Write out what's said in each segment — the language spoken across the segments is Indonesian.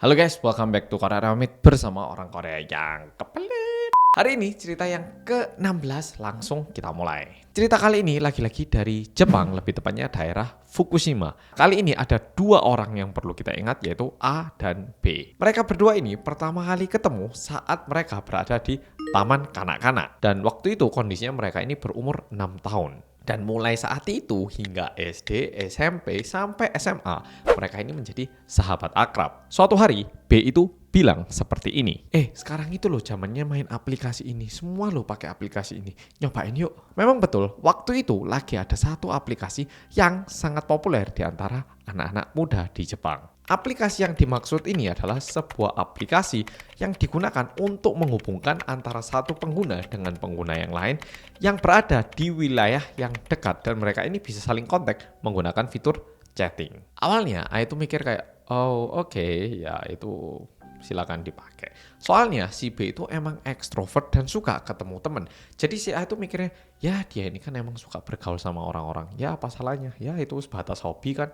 Halo guys, welcome back to Korea Ramit bersama orang Korea yang kepelit. Hari ini cerita yang ke-16, langsung kita mulai. Cerita kali ini lagi-lagi dari Jepang, lebih tepatnya daerah Fukushima. Kali ini ada dua orang yang perlu kita ingat, yaitu A dan B. Mereka berdua ini pertama kali ketemu saat mereka berada di taman kanak-kanak. Dan waktu itu kondisinya mereka ini berumur 6 tahun. Dan mulai saat itu hingga SD, SMP, sampai SMA, mereka ini menjadi sahabat akrab. Suatu hari, B itu bilang seperti ini. Sekarang itu loh zamannya main aplikasi ini. Semua loh pakai aplikasi ini. Nyobain yuk. Memang betul, waktu itu lagi ada satu aplikasi yang sangat populer di antara anak-anak muda di Jepang. Aplikasi yang dimaksud ini adalah sebuah aplikasi yang digunakan untuk menghubungkan antara satu pengguna dengan pengguna yang lain yang berada di wilayah yang dekat, dan mereka ini bisa saling kontak menggunakan fitur chatting. Awalnya A itu mikir kayak, oke, ya itu silakan dipakai. Soalnya si B itu emang ekstrovert dan suka ketemu temen. Jadi si A itu mikirnya, ya dia ini kan emang suka bergaul sama orang-orang. Ya apa salahnya? Ya itu sebatas hobi kan.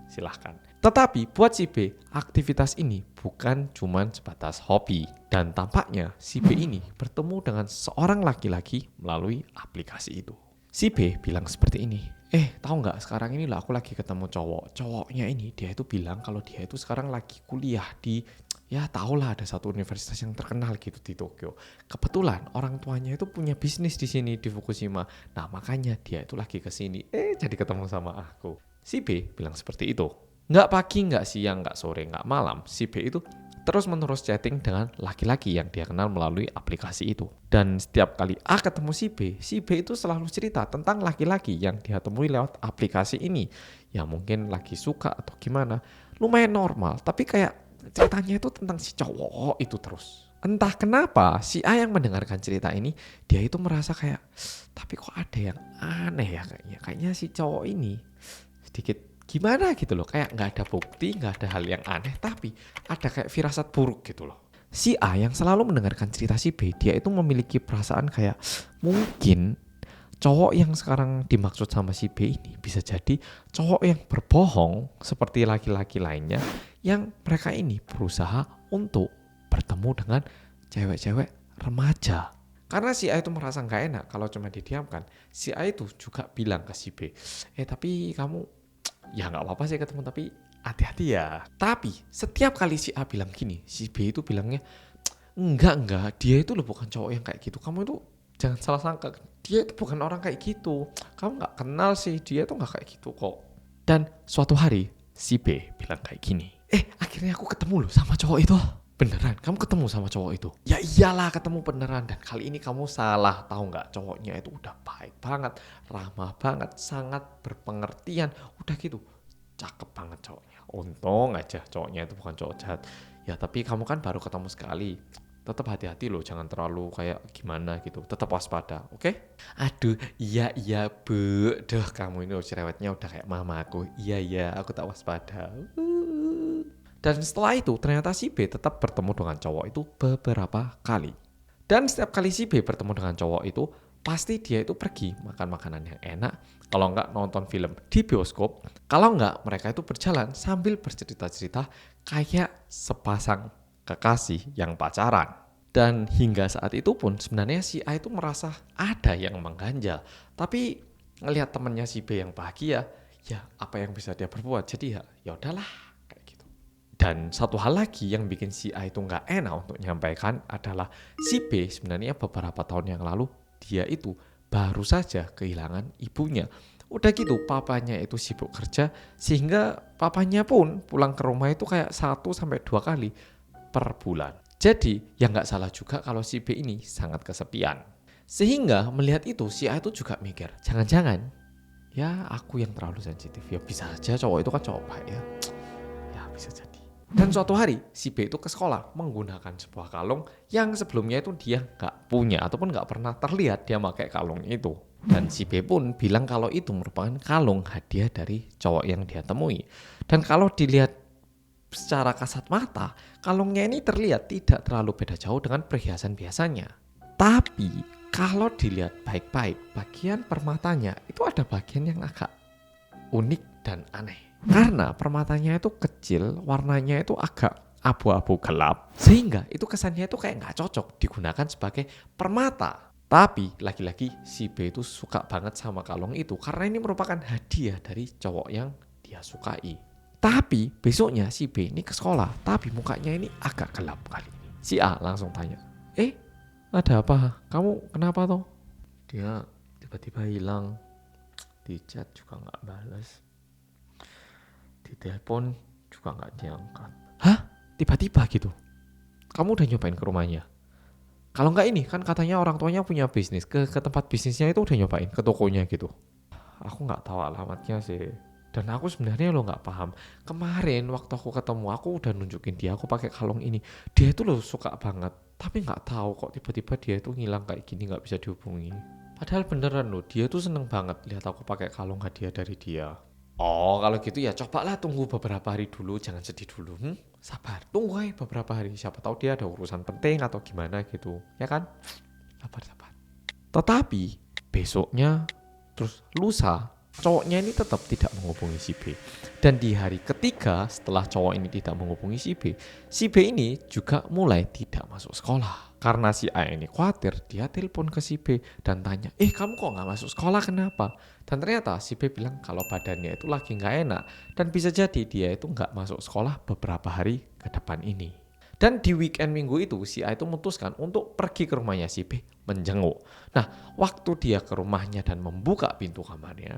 Silahkan. Tetapi buat si B, aktivitas ini bukan cuma sebatas hobi. Dan tampaknya si B ini bertemu dengan seorang laki-laki melalui aplikasi itu. Si B bilang seperti ini, tahu nggak sekarang ini lah aku lagi ketemu cowok. Cowoknya ini dia itu bilang kalau dia itu sekarang lagi kuliah di, ya tau lah ada satu universitas yang terkenal gitu di Tokyo. Kebetulan orang tuanya itu punya bisnis di sini di Fukushima. Nah makanya dia itu lagi ke sini. Jadi ketemu sama aku. Si B bilang seperti itu. Nggak pagi, nggak siang, nggak sore, nggak malam. Si B itu terus-menerus chatting dengan laki-laki yang dia kenal melalui aplikasi itu. Dan setiap kali A ketemu si B itu selalu cerita tentang laki-laki yang dia temui lewat aplikasi ini. Ya mungkin lagi suka atau gimana. Lumayan normal, tapi kayak ceritanya itu tentang si cowok itu terus. Entah kenapa si A yang mendengarkan cerita ini, dia itu merasa kayak, tapi kok ada yang aneh ya kayaknya. Kayaknya si cowok ini sedikit gimana gitu loh, kayak nggak ada bukti, nggak ada hal yang aneh, tapi ada kayak firasat buruk gitu loh. Si A yang selalu mendengarkan cerita si B, dia itu memiliki perasaan kayak mungkin cowok yang sekarang dimaksud sama si B ini bisa jadi cowok yang berbohong seperti laki-laki lainnya yang mereka ini berusaha untuk bertemu dengan cewek-cewek remaja. Karena si A itu merasa nggak enak kalau cuma didiamkan, si A itu juga bilang ke si B, tapi kamu ya nggak apa-apa sih ketemu, tapi hati-hati ya. Tapi setiap kali si A bilang gini, si B itu bilangnya, enggak, dia itu loh bukan cowok yang kayak gitu. Kamu itu jangan salah sangka, dia itu bukan orang kayak gitu. Kamu nggak kenal sih, dia itu nggak kayak gitu kok. Dan suatu hari si B bilang kayak gini, akhirnya aku ketemu loh sama cowok itu. Beneran, kamu ketemu sama cowok itu? Ya iyalah ketemu beneran, dan kali ini kamu salah, tahu nggak? Cowoknya itu udah baik banget, ramah banget, sangat berpengertian, udah gitu, cakep banget cowoknya. Untung aja cowoknya itu bukan cowok jahat. Ya tapi kamu kan baru ketemu sekali, tetap hati-hati loh, jangan terlalu kayak gimana gitu, tetap waspada, oke? Aduh, iya bu, duh kamu ini cerewetnya udah kayak mama aku. Iya, aku tak waspada. Dan setelah itu ternyata si B tetap bertemu dengan cowok itu beberapa kali. Dan setiap kali si B bertemu dengan cowok itu, pasti dia itu pergi makan makanan yang enak, kalau enggak nonton film di bioskop, kalau enggak mereka itu berjalan sambil bercerita-cerita kayak sepasang kekasih yang pacaran. Dan hingga saat itu pun sebenarnya si A itu merasa ada yang mengganjal. Tapi ngelihat temannya si B yang bahagia, ya apa yang bisa dia perbuat? Jadi ya udahlah. Dan satu hal lagi yang bikin si A itu nggak enak untuk menyampaikan adalah si B sebenarnya beberapa tahun yang lalu dia itu baru saja kehilangan ibunya. Udah gitu papanya itu sibuk kerja sehingga papanya pun pulang ke rumah itu kayak 1-2 kali per bulan. Jadi ya nggak salah juga kalau si B ini sangat kesepian. Sehingga melihat itu si A itu juga mikir, jangan-jangan ya aku yang terlalu sensitif, ya bisa aja cowok itu kan cowok baik ya. Ya bisa jadi. Dan suatu hari si B itu ke sekolah menggunakan sebuah kalung yang sebelumnya itu dia nggak punya ataupun nggak pernah terlihat dia pakai kalung itu. Dan si B pun bilang kalau itu merupakan kalung hadiah dari cowok yang dia temui. Dan kalau dilihat secara kasat mata, kalungnya ini terlihat tidak terlalu beda jauh dengan perhiasan biasanya. Tapi kalau dilihat baik-baik, bagian permatanya itu ada bagian yang agak unik dan aneh. Karena permatanya itu kecil, warnanya itu agak abu-abu gelap, sehingga itu kesannya itu kayak nggak cocok digunakan sebagai permata. Tapi lagi-lagi si B itu suka banget sama kalung itu karena ini merupakan hadiah dari cowok yang dia sukai. Tapi besoknya si B ini ke sekolah, tapi mukanya ini agak gelap kali ini. Si A langsung tanya, ada apa? Kamu kenapa toh? Dia tiba-tiba hilang, di chat juga nggak balas, di telepon juga nggak diangkat. Hah? Tiba-tiba gitu? Kamu udah nyobain ke rumahnya? Kalau nggak ini kan katanya orang tuanya punya bisnis, ke tempat bisnisnya itu udah nyobain, ke tokonya gitu. Aku nggak tahu alamatnya sih. Dan aku sebenarnya lo nggak paham. Kemarin waktu aku ketemu, aku udah nunjukin dia, aku pakai kalung ini. Dia itu lo suka banget, tapi nggak tahu kok tiba-tiba dia itu ngilang kayak gini, nggak bisa dihubungi. Padahal beneran loh, dia tuh seneng banget lihat aku pakai kalung hadiah dari dia. Oh, kalau gitu ya cobalah tunggu beberapa hari dulu, jangan sedih dulu. Sabar, tunggu aja beberapa hari. Siapa tahu dia ada urusan penting atau gimana gitu, ya kan? Sabar. Tetapi besoknya, terus lusa, cowoknya ini tetap tidak menghubungi si B. Dan di hari ketiga setelah cowok ini tidak menghubungi si B ini juga mulai tidak masuk sekolah. Karena si A ini khawatir, dia telepon ke si B dan tanya, kamu kok gak masuk sekolah kenapa? Dan ternyata si B bilang kalau badannya itu lagi gak enak dan bisa jadi dia itu gak masuk sekolah beberapa hari ke depan ini. Dan di weekend minggu itu si A itu memutuskan untuk pergi ke rumahnya si B menjenguk. Nah, waktu dia ke rumahnya dan membuka pintu kamarnya,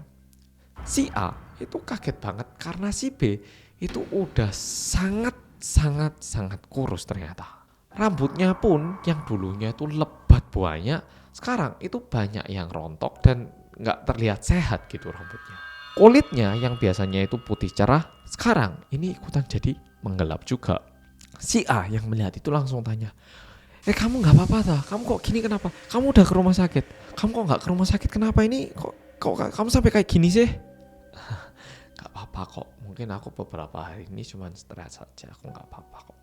si A itu kaget banget karena si B itu udah sangat kurus ternyata. Rambutnya pun yang dulunya itu lebat banyak, sekarang itu banyak yang rontok dan nggak terlihat sehat gitu rambutnya. Kulitnya yang biasanya itu putih cerah, sekarang ini ikutan jadi menggelap juga. Si A yang melihat itu langsung tanya, kamu nggak apa-apa ta? Kamu kok gini kenapa? Kamu udah ke rumah sakit? Kamu kok nggak ke rumah sakit? Kenapa ini? Kok kamu sampai kayak gini sih? Gak apa-apa kok, mungkin aku beberapa hari ini cuma stres saja, aku gak apa-apa kok.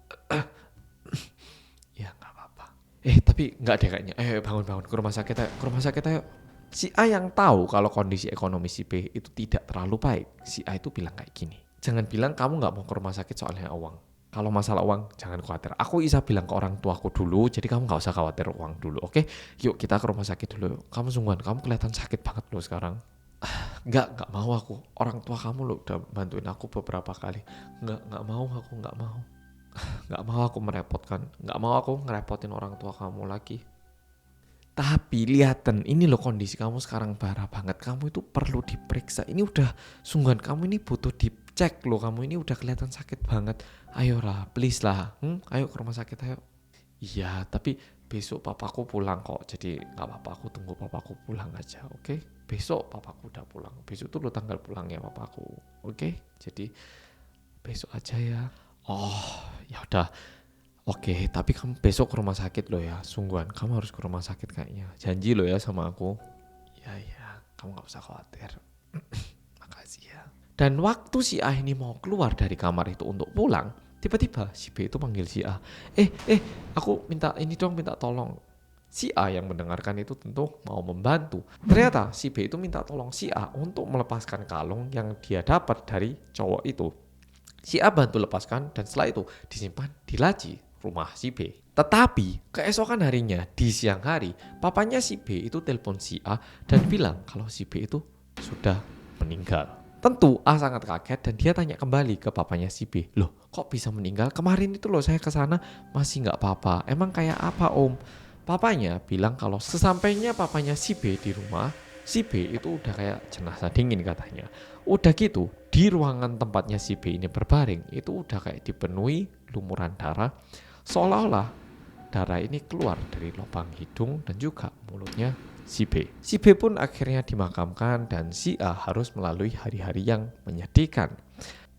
Ya gak apa-apa. Tapi gak deh kayaknya, bangun ke rumah sakit ayo. Si A yang tahu kalau kondisi ekonomi si B itu tidak terlalu baik, si A itu bilang kayak gini, jangan bilang kamu gak mau ke rumah sakit soalnya uang. Kalau masalah uang jangan khawatir, aku bisa bilang ke orang tuaku dulu, jadi kamu gak usah khawatir uang dulu, oke? Yuk kita ke rumah sakit dulu, kamu sungguhan, kamu kelihatan sakit banget loh sekarang. Nggak mau aku. Orang tua kamu loh udah bantuin aku beberapa kali. Nggak mau aku, nggak mau. Nggak mau aku merepotkan. Nggak mau aku ngerepotin orang tua kamu lagi. Tapi lihatan ini loh kondisi kamu sekarang parah banget. Kamu itu perlu diperiksa. Ini udah sungguhan kamu ini butuh dicek loh. Kamu ini udah kelihatan sakit banget. Ayolah, please lah. Ayo ke rumah sakit ayo. Iya, tapi besok papaku pulang kok. Jadi nggak apa-apa, aku tunggu papaku pulang aja, oke? Besok papaku udah pulang. Besok tuh lo tanggal pulangnya papaku, oke? Jadi besok aja ya. Oh, ya udah. Oke, tapi kamu besok ke rumah sakit lo ya. Sungguhan, kamu harus ke rumah sakit kayaknya. Janji lo ya sama aku. Ya, kamu nggak usah khawatir. Makasih ya. Dan waktu si A ini mau keluar dari kamar itu untuk pulang, tiba-tiba si B itu panggil si A. Aku minta tolong. Si A yang mendengarkan itu tentu mau membantu. Ternyata si B itu minta tolong si A untuk melepaskan kalung yang dia dapat dari cowok itu. Si A bantu lepaskan dan setelah itu disimpan di laci rumah si B. Tetapi keesokan harinya di siang hari, papanya si B itu telepon si A dan bilang kalau si B itu sudah meninggal. Tentu A sangat kaget dan dia tanya kembali ke papanya si B. Loh kok bisa meninggal? Kemarin itu loh saya kesana masih gak apa-apa. Emang kayak apa om? Papanya bilang kalau sesampainya papanya si B di rumah, si B itu udah kayak jenazah dingin katanya. Udah gitu di ruangan tempatnya si B ini berbaring itu udah kayak dipenuhi lumuran darah. Seolah-olah darah ini keluar dari lubang hidung dan juga mulutnya si B. Si B pun akhirnya dimakamkan dan si A harus melalui hari-hari yang menyedihkan.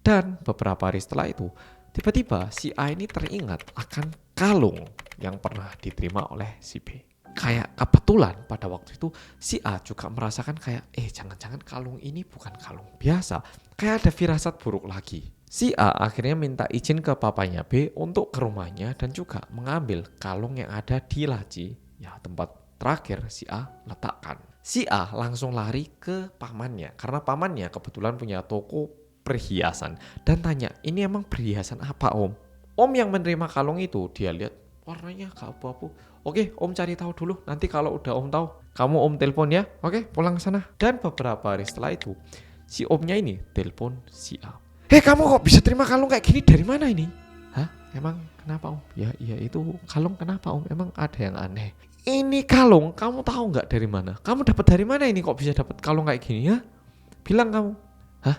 Dan beberapa hari setelah itu, tiba-tiba si A ini teringat akan kalung yang pernah diterima oleh si B. Kayak kebetulan pada waktu itu si A juga merasakan kayak jangan-jangan kalung ini bukan kalung biasa. Kayak ada firasat buruk lagi. Si A akhirnya minta izin ke papanya B untuk ke rumahnya dan juga mengambil kalung yang ada di laci, ya tempat terakhir si A letakkan. Si A langsung lari ke pamannya karena pamannya kebetulan punya toko perhiasan dan tanya, ini emang perhiasan apa om? Om yang menerima kalung itu, dia lihat warnanya agak abu-abu. Oke, Om cari tahu dulu. Nanti kalau udah Om tahu, kamu Om telepon ya. Oke, pulang sana. Dan beberapa hari setelah itu, si Omnya ini telepon si A. Kamu kok bisa terima kalung kayak gini dari mana ini? Hah? Emang kenapa Om? Ya itu kalung kenapa Om? Emang ada yang aneh? Ini kalung, kamu tahu nggak dari mana? Kamu dapat dari mana ini kok bisa dapat kalung kayak gini ya? Bilang kamu. Hah?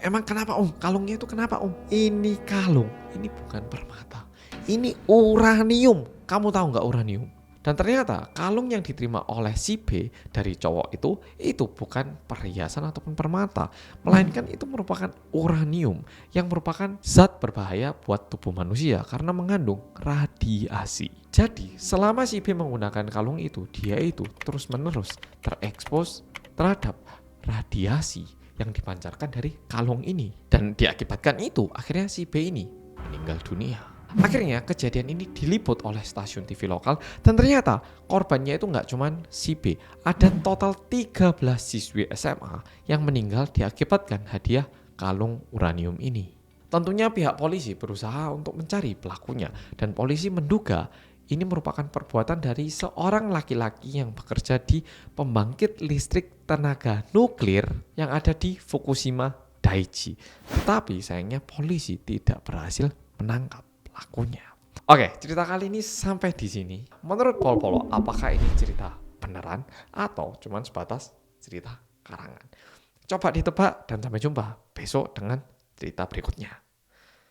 Emang kenapa Om? Kalungnya itu kenapa Om? Ini kalung, ini bukan permata. Ini uranium. Kamu tahu nggak uranium? Dan ternyata kalung yang diterima oleh si B dari cowok itu bukan perhiasan ataupun permata, melainkan itu merupakan uranium yang merupakan zat berbahaya buat tubuh manusia karena mengandung radiasi. Jadi selama si B menggunakan kalung itu, dia itu terus-menerus terekspos terhadap radiasi yang dipancarkan dari kalung ini. Dan diakibatkan itu akhirnya si B ini meninggal dunia. Akhirnya kejadian ini diliput oleh stasiun TV lokal dan ternyata korbannya itu nggak cuman si B. Ada total 13 siswi SMA yang meninggal diakibatkan hadiah kalung uranium ini. Tentunya pihak polisi berusaha untuk mencari pelakunya dan polisi menduga ini merupakan perbuatan dari seorang laki-laki yang bekerja di pembangkit listrik tenaga nuklir yang ada di Fukushima Daiichi. Tetapi sayangnya polisi tidak berhasil menangkap pelakunya. Oke, cerita kali ini sampai di sini. Menurut Polo, apakah ini cerita beneran atau cuma sebatas cerita karangan? Coba ditebak dan sampai jumpa besok dengan cerita berikutnya.